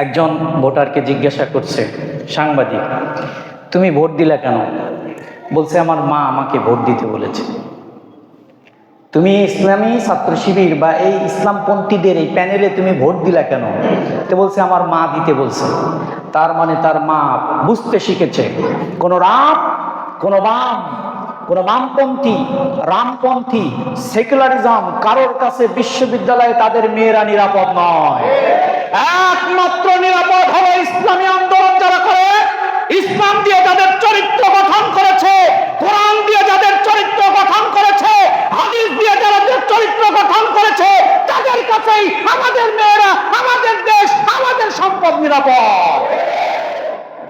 একজন ভোটারকে জিজ্ঞাসা করছে সাংবাদিক, তুমি ভোট দিলা কেন? বলছে, আমার মা আমাকে ভোট দিতে বলেছে। তুমি ইসলামী ছাত্র শিবির বা এই ইসলামপন্থীদের এই প্যানেলে তুমি ভোট দিলা কেন? তো বলছে, আমার মা দিতে বলছে। তার মানে তার মা বুঝতে শিখেছে কোন বামপন্থী, রামপন্থী, সেকুলারিজম কারোর কাছে বিশ্ববিদ্যালয়ে তাদের মেয়েরা নিরাপদ নয়। একমাত্র নিরাপদ হলো ইসলামী আন্দোলন যারা করে, ইসলাম দিয়ে যাদের চরিত্র গঠন করেছে, কোরআন দিয়ে যাদের চরিত্র গঠন করেছে, হাদিস দিয়ে যাদের চরিত্র গঠন করেছে, তাদের কাছেই আমাদের মেয়েরা, আমাদের দেশ, আমাদের সম্পদ নিরাপদ।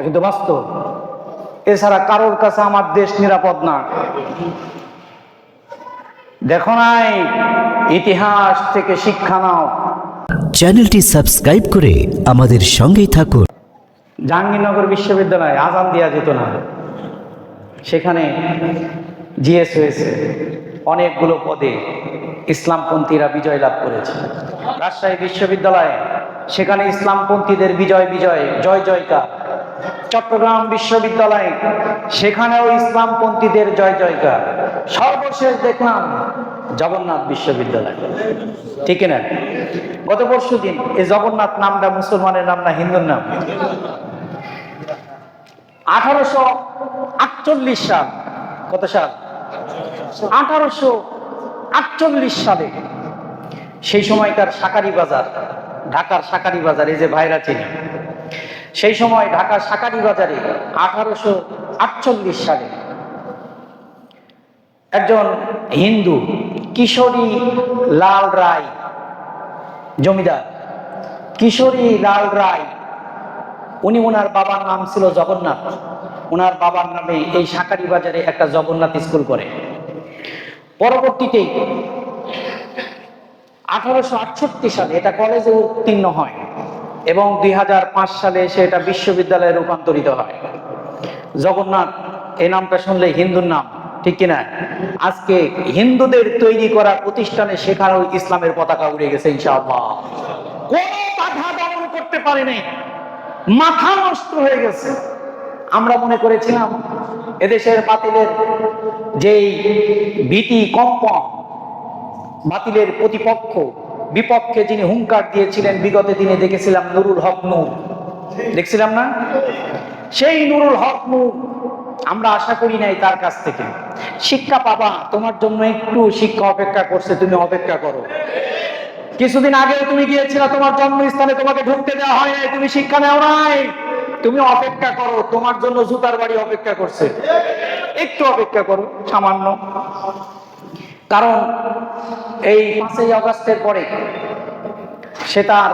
কিন্তু বাস্তব, এছাড়া কারোর কাছে আমার দেশ নিরাপদ না। দেখো নাই, ইতিহাস থেকে শিক্ষা নাও। চ্যানেলটি সাবস্ক্রাইব করে আমাদের সঙ্গেই থাকুন। জাহাঙ্গীরনগর বিশ্ববিদ্যালয়ে আজান দেওয়া যেত না, সেখানে জিএস হয়েছে, অনেকগুলো পদে ইসলামপন্থীরা বিজয় লাভ করেছে। রাজশাহী বিশ্ববিদ্যালয়ে সেখানে ইসলামপন্থীদের বিজয় জয় জয়কার। চট্টগ্রাম বিশ্ববিদ্যালয়ে সেখানেও ইসলামপন্থীদের জয় জয়কার। সর্বশেষ দেখলাম জগন্নাথ বিশ্ববিদ্যালয়, ঠিক না? গত পরশু দিন এই জগন্নাথ নামটা মুসলমানের নাম না হিন্দুর নাম? 1848 সাল, কত সাল? 1848 সালে সেই সময়কার শাকারি বাজার, ঢাকার শাকারি বাজার, এই যে ভাইরা চিনি, সেই সময় ঢাকার শাকারি বাজারে 1848 সালে একজন হিন্দু কিশোরী লাল রায়, জমিদার কিশোরী লাল রায়, ওনার বাবার নাম ছিল জগন্নাথ। ওনার বাবার নামে এই শাকারি বাজারে একটা জগন্নাথ স্কুল করে। পরবর্তীতে 1868 সালে এটা কলেজে উত্তীর্ণ হয় এবং 2005 সালে এসে এটা বিশ্ববিদ্যালয়ে রূপান্তরিত হয়। জগন্নাথ এই নামটা শুনলে হিন্দুর নাম, ঠিক কিনা? আজকে হিন্দুদের তৈরি করা প্রতিষ্ঠানে সেখানেও ইসলামের পতাকা উড়ে গেছে ইনশাআল্লাহ। কোন বাধা দমন করতে পারেনি, মাথা নষ্ট হয়ে গেছে। আমরা মনে করেছিলাম এদেশের বাতিলের যেই ভীতি কম্পন, বাতিলের প্রতিপক্ষ বিপক্ষে যিনি হুঙ্কার দিয়েছিলেন বিগত দিনে, দেখেছিলাম নুরুল হক নূর, দেখছিলাম না? সেই নুরুল হক নূর আমরা আশা করি নাই তার কাছ থেকে শিক্ষা পাবা, তোমার জন্য একটু শিক্ষা অপেক্ষা করছে, তুমি অপেক্ষা করো। কিছুদিন আগেও তুমি গিয়েছিলে তোমার জন্মস্থানে, তোমাকে ঢুকতে দেওয়া হয় নাই, তুমি শিক্ষা নেও নাই, তুমি অপেক্ষা করো, তোমার জন্য জুতার বাড়ি অপেক্ষা করছে, একটু অপেক্ষা করো সামান্য। কারণ এই 5ই আগস্টের পরে সে তার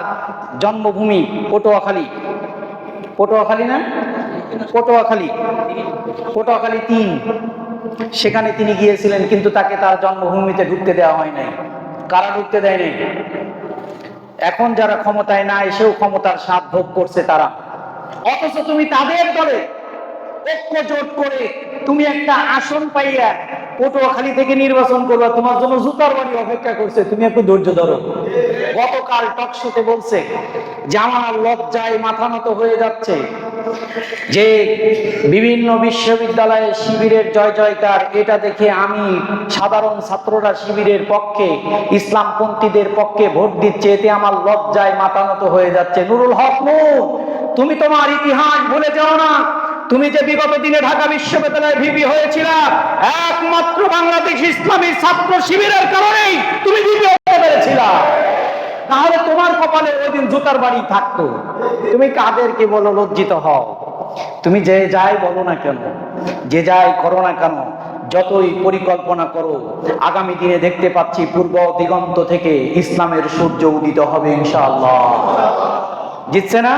জন্মভূমি পটুয়াখালী না, পটুয়াখালী 3, সেখানে তিনি গিয়েছিলেন, কিন্তু তাকে তার জন্মভূমিতে ঢুকতে দেওয়া হয় নাই। কারা ঢুকতে দেয় নাই? এখন যারা ক্ষমতায় না এসেও ক্ষমতার স্বাদ ভোগ করছে তারা। অথচ তুমি তাদের দলে ঐক্য জোট করে তুমি একটা আসন পাইয়া পটুয়াখালী থেকে নির্বাচন করবা, তোমার জন্য জুতার বাড়ি অপেক্ষা করছে, তুমি একটু ধৈর্য ধরো। গতকাল টকশোতে বলছে যে আমার লজ্জায় মাথা নত হয়ে যাচ্ছে যে বিভিন্ন বিশ্ববিদ্যালয়ে শিবিরের জয় জয়কার, এটা দেখে আমি সাধারণ ছাত্ররা শিবিরের পক্ষে, ইসলামপন্থীদের পক্ষে ভোট দিচ্ছে, এতে আমার লজ্জায় মাথা নত হয়ে যাচ্ছে। নুরুল হক নূর, তুমি তোমার ইতিহাস ভুলে যাও না। তুমি যে বিগত দিনে ঢাকা বিশ্ববিদ্যালয়ে ভিপি হয়েছিল, একমাত্র বাংলাদেশ ইসলামী ছাত্র শিবিরের কারণেই তুমি ভিপি হতে পেরেছিলা, তাহলে তোমার কপালে ওই দিন জুতার বাড়ি থাকতো। তুমি কাদেরকে বলো লজ্জিত হও? তুমি যে যাই বলো না কেন, যে যাই করো না কেন, যতই পরিকল্পনা করো, আগামী দিনে দেখতে পাচ্ছি পূর্ব দিগন্ত থেকে ইসলামের সূর্য উদিত হবে ইনশাআল্লাহ। জিতছে না?